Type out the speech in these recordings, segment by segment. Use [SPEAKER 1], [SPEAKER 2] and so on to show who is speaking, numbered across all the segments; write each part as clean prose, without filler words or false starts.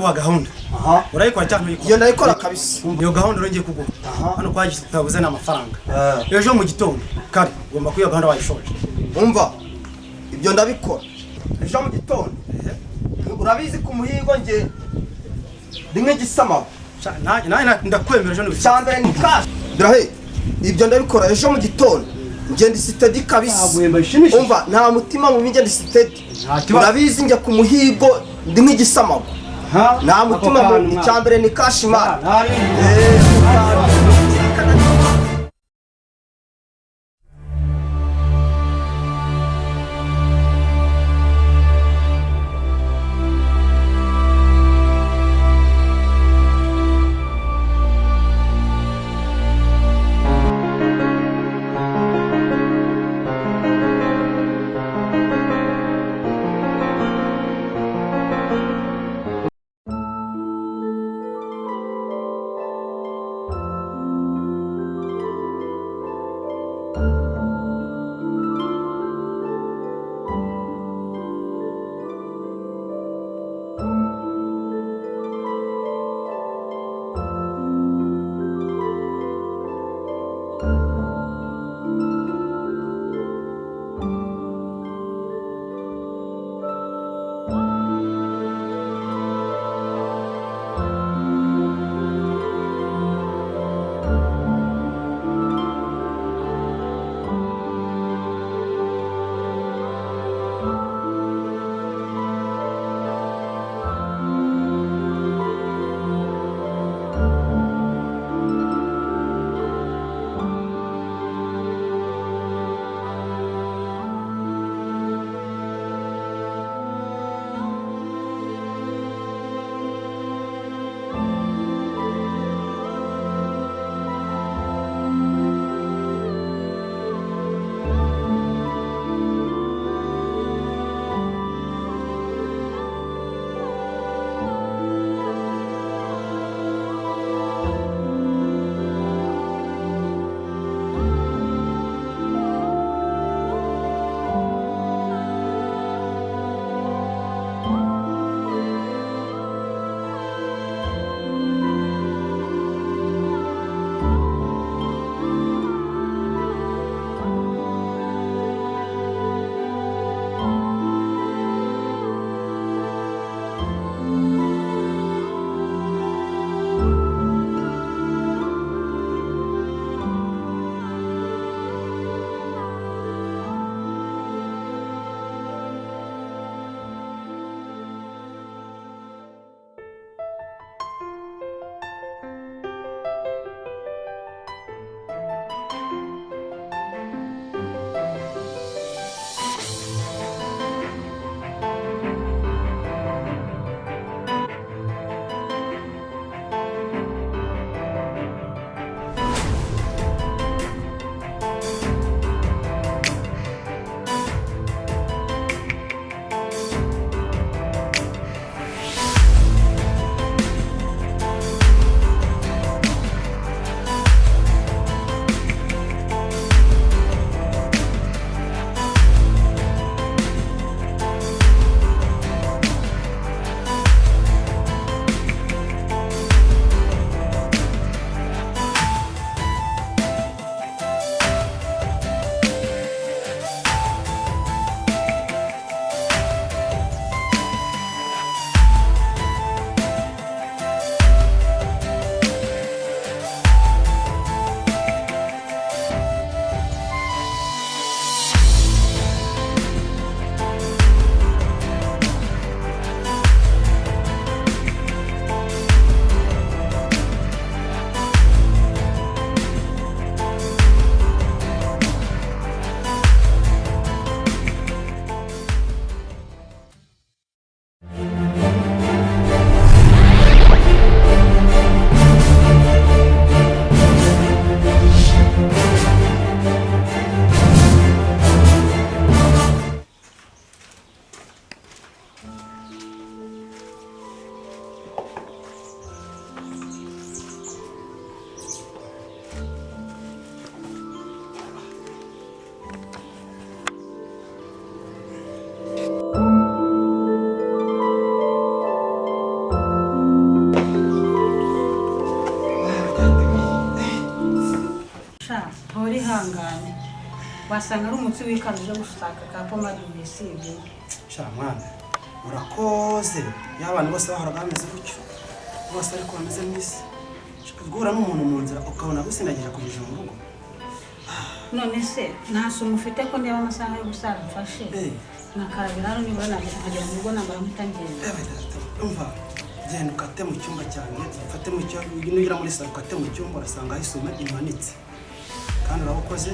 [SPEAKER 1] ndaguha gahunda. Urayikora cyangwa uyikora?
[SPEAKER 2] Iyo ndayikora kabisa.
[SPEAKER 1] Iyo gahunda urongeye kuguha. Hano kwa gitabuze n'amafaranga. Ejo mu gitondo kare ugomba kuyo gahunda wayishoje.
[SPEAKER 2] Umva. Ibyo ndabikora. Ejo mu gitondo. Urabizi ku muhigo nge rimwe gisama.
[SPEAKER 1] Nani ndakwemera ejo n'ibiki.
[SPEAKER 2] Cyambere ni cash. Drahe. Ibyo ndabikora ejo mu gitondo. Ngende sitedi kabisa. Umva nta mutima mu ngende sitedi. Urabizi nge ku muhigo rimwe gisama. Nta mutima mu cyambere ni cash man.
[SPEAKER 3] sha tori hangane wasanga ari umutsi wikaruje gushaka ka pomade yisibye
[SPEAKER 1] sha mwana urakoze y'abantu bose bahora bameze gutyo bose ariko bameze mwisi guhura n'umuntu mu nzira ukabona gusindagira kujije mu rugo
[SPEAKER 3] none se ntaso mufite ko ndeba amasaha yo gusara mfashe nakarabira hano nibura nagera mu rugo nambara mutangenda
[SPEAKER 1] umva genda ukate mu cyumba cyane ufate mu cyo nugira muri salo ukate mu cyumba urasanga ayisume imanitse kandi urakoze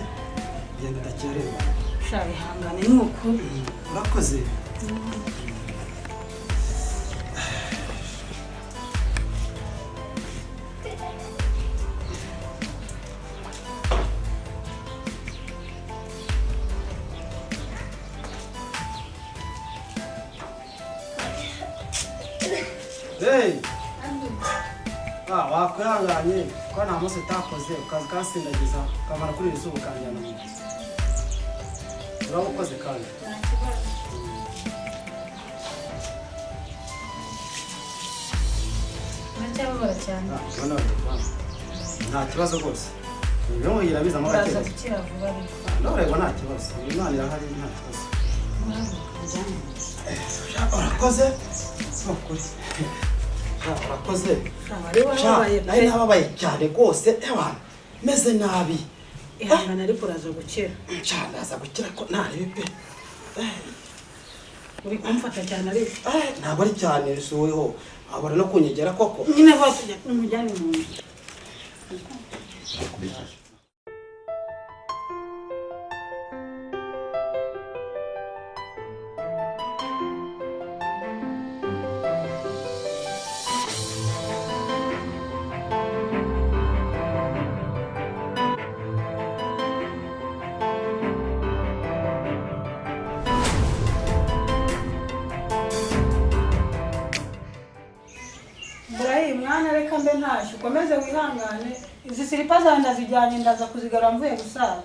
[SPEAKER 1] genda udakerewe
[SPEAKER 3] sha bihangane nuko
[SPEAKER 1] urakoze Hey! Wakwihanganye ko nta munsi utakoze ukazi kasindagiza ukamara kuri iri zuba ukanjyana mu nzu urabukoze kandi
[SPEAKER 3] ndacyababara cyane
[SPEAKER 1] nta kibazo rwose ibyo mugira biza
[SPEAKER 3] uraza gukira vuba ariko
[SPEAKER 1] nturego nta kibazo imana irahari nta kibazo urakoze ukuri urakoze nari nababaye cyane rwose ebana meze nabi
[SPEAKER 3] ihangana ariko uraza gukira
[SPEAKER 1] cyane aza gukira ko ntarebe pe
[SPEAKER 3] uri kumfata cyane ariko
[SPEAKER 1] ntabwo ari cyane risuweho abona no kunyegera koko
[SPEAKER 3] nyine vuba tujya kumujyana mu nzu mwana reka mbe ntashye ukomeze wihangane izi silipa zawe ndazijyanye ndaza kuzigara mvuye gusara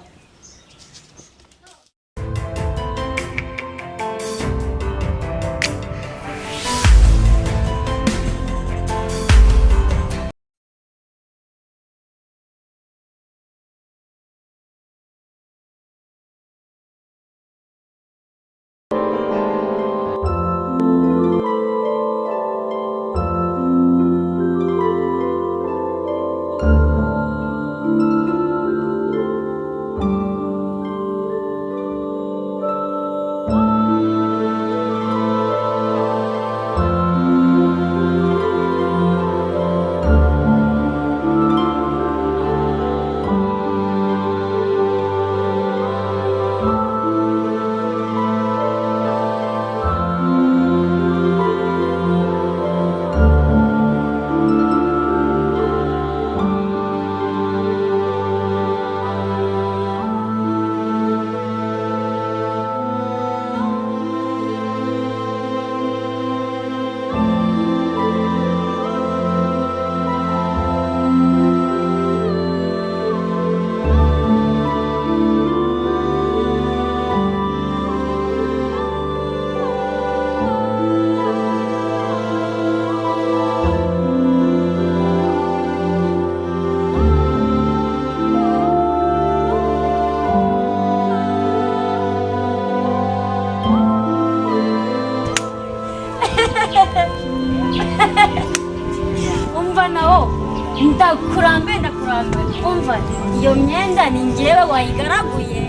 [SPEAKER 3] ndakurambe umva iyo myenda ni njyewe wayigaraguye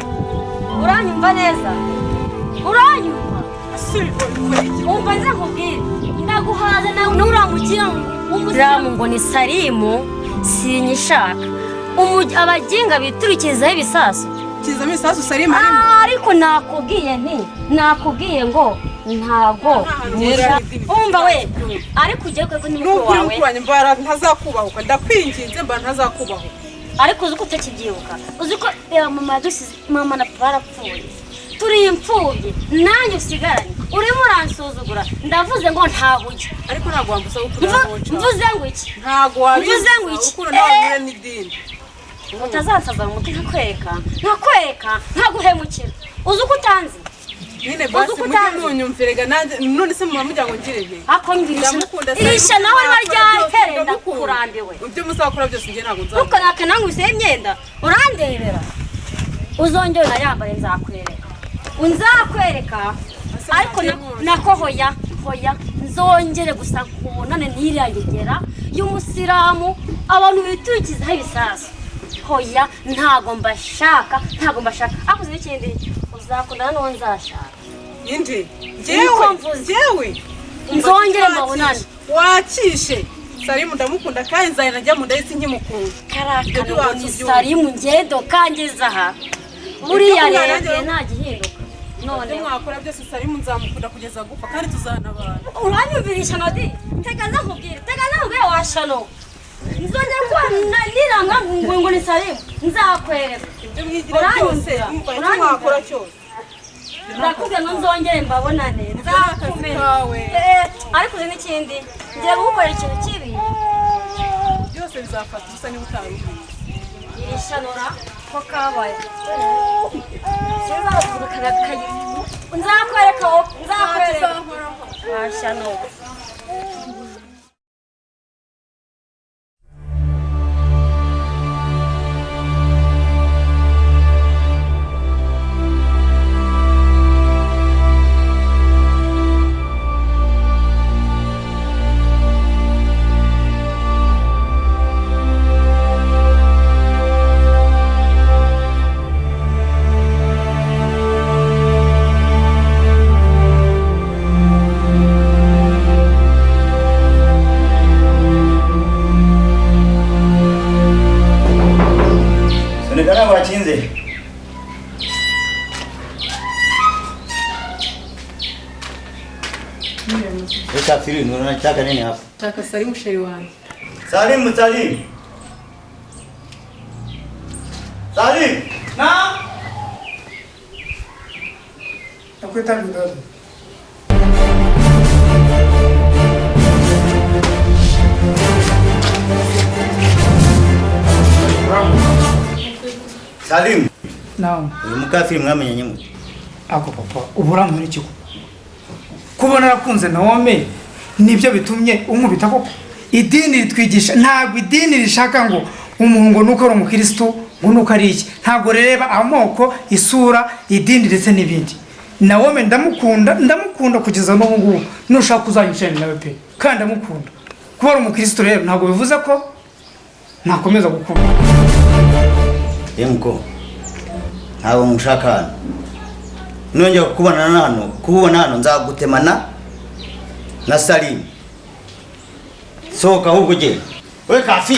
[SPEAKER 3] uranyumva neza uranyumva umva nze nkubwire ndaguhaza nawe nuramukira umusilamu ngo ni Salimu sinyishaka abaginga biturikizaho ibisasu kizamo ibisasu Salimu ariko nakubwiye ngo ntago umva we ariko ugiye kwego n'umutwe wawe n'ukuranye mbara ntazakubahuka ndakwinginze mba ntazakubahuka ariko uzi ko utakibyibuka uzi ko mama na papa barapfuye turi imfubyi nanjye usigaranye urimo uransuzugura ndavuze ngo ntahuye ariko ntago wambuza mvuze ngo iki ntago wabivuze ngo iki ukuru nawe n'idini utazansaza mu mutwe nkakwereka nkaguhemukira uzi ko utanzi nyine basi munyumvirega none se mama mujya ngo ngire nte irisha nawe barya herenda kurambiwe ibyo musakora byose nge ntago nzamuka uko nakananguse imyenda urandi ndebera uzongera unayambare nzakwereka ariko nako hoya nzongere gusa kubonane n'iriya yegera y'umusiramu abantu bitukizaho ibisasu hoya ntago mbashaka akuze n'ikindi uzakundana n'uwo nzashaka
[SPEAKER 4] indi njyewe
[SPEAKER 3] nzongere mbabonane
[SPEAKER 4] wakishe Salimu ndamukunda kandi nzaye najya mu ndahise nkimukunda
[SPEAKER 3] karakana ni Salimu ngendo kangeza aha buriya rero nta gihinduka none
[SPEAKER 4] mwakora byose Salimu nzamukunda kugeza gupfa kandi tuzana abantu
[SPEAKER 3] uranyumvirisha nodi tegaza nkubwire washano nzongera kubona niranga ngo ni Salimu nzakwereka
[SPEAKER 4] ibyo mwigira byose umva mwakora cyose
[SPEAKER 3] ndakubwira ngo nzongere mbabonane nzakumenya ariko uzi n'ikindi ngiye gukorera ikintu kibi
[SPEAKER 4] byose bizafata ubusa niba utaruhuye
[SPEAKER 3] ishanura ko kabaye nzakwereka washanura
[SPEAKER 5] Wakinze Eka firi unataka nini hapa?
[SPEAKER 4] Nataka Salimu sheri wangu.
[SPEAKER 5] Salim.
[SPEAKER 1] Na nakuita mdogo.
[SPEAKER 5] Salim.
[SPEAKER 1] Naam.
[SPEAKER 5] Mukafiri mwamenye nyimwe.
[SPEAKER 1] Ako papa uburamu n'iki kubona arakunze Naomi nibyo bitumye umubita koko idini ritwigisha ntabwo idini rishaka ngo umuntu nuko ari umukristo ngo nuko ari iki ntabwo reba amoko isura idini ndetse n'ibindi Naomi ndamukunda kugeza n'ubu ngubu nushaka kuzanyushana nawe pe kandi ndamukunda kuba ari umukristo rero ntabwo bivuze ko nakomeza gukunda
[SPEAKER 5] Yemko ntabwo mushaka nongera kubona hano nzagutemana na Salim soka ahubwo je we kafi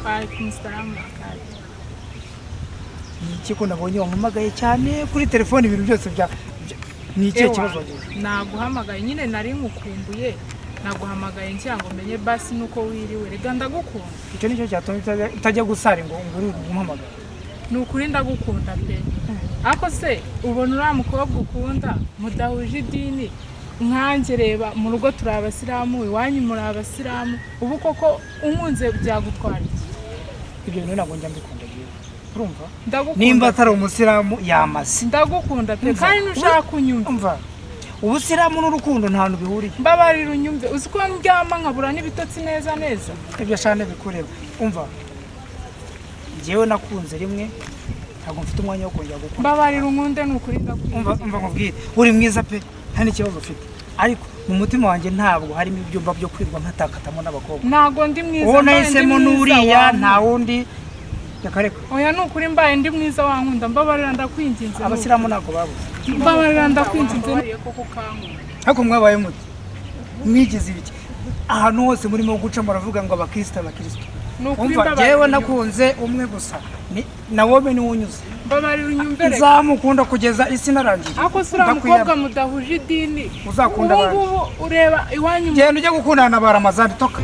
[SPEAKER 6] Waalaikumsalam wakati.
[SPEAKER 1] Ni iki ko nabonye wampamagaye cyane kuri telefone ibintu byose bya ni iki kibazo wagize?
[SPEAKER 6] Naguhamagaye nyine nari ngukumbuye. Naguhamagaye ngira ngo menye basi nuko wiriwe. Rega ndagukunda.
[SPEAKER 1] Icyo nicyo cyatumye utajya gusara ngo nguri umuhamagara.
[SPEAKER 6] Nukuri ndagukunda pe. Ako se ubona uriya mukobwa ukunda mudahuje idini nkanjye reba mu rugo turi abasilamu iwanyu muri abasilamu ubu koko unkunze byagutwara iki?
[SPEAKER 1] Ibyo bintu ntabwo njya mbikunda giye. Urumva?
[SPEAKER 6] Ndagukunda.
[SPEAKER 1] Nimba atari umusilamu yamase.
[SPEAKER 6] Ndagukunda pe kandi nushaka kunyumva.
[SPEAKER 1] Umva. Ubusilamu n'urukundo nta hantu bihuriye.
[SPEAKER 6] Mbabarira unyumve uzi ko ndyama nkabura n'ibitotsi neza neza.
[SPEAKER 1] Ibyo shane bikureba. Umva. Jewe nakunze rimwe ntabwo mfite umwanya wo kongera gukunda.
[SPEAKER 6] Mbabarira unkunde nukuri ndagukunda.
[SPEAKER 1] Umva nkubwire uri mwiza pe nta n'ikibazo ufite. Ariko mu mutima wanjye ntabwo harimo ibyumba byo kwirwa nkatakatamo n'abakobwa.
[SPEAKER 6] Ntago ndi mwiza.
[SPEAKER 1] Uwo nahisemo n'uriya nta wundi yakareka.
[SPEAKER 6] Oya nukuri mbaye ndi mwiza wankunda mbabarira ndakwinginze.
[SPEAKER 1] Abasilamu ntabwo babuze.
[SPEAKER 6] Mbabarira ndakwinginze koko kankunda.
[SPEAKER 1] Ariko mwabaye muti mwigize ibiki ahantu hose murimo guca muravuga ngo abakristo. Umva jewe nakunze umwe gusa nawobe ni wunyuze.
[SPEAKER 6] Mbabarira unyumvere.
[SPEAKER 1] Nzamukunda kugeza isi narangiye.
[SPEAKER 6] Ako sura mukobwa mudahuje idini.
[SPEAKER 1] Uzakunda abantu.
[SPEAKER 6] Ubu ureba iwanyu.
[SPEAKER 1] Genda ujye gukundana na baramazani toka.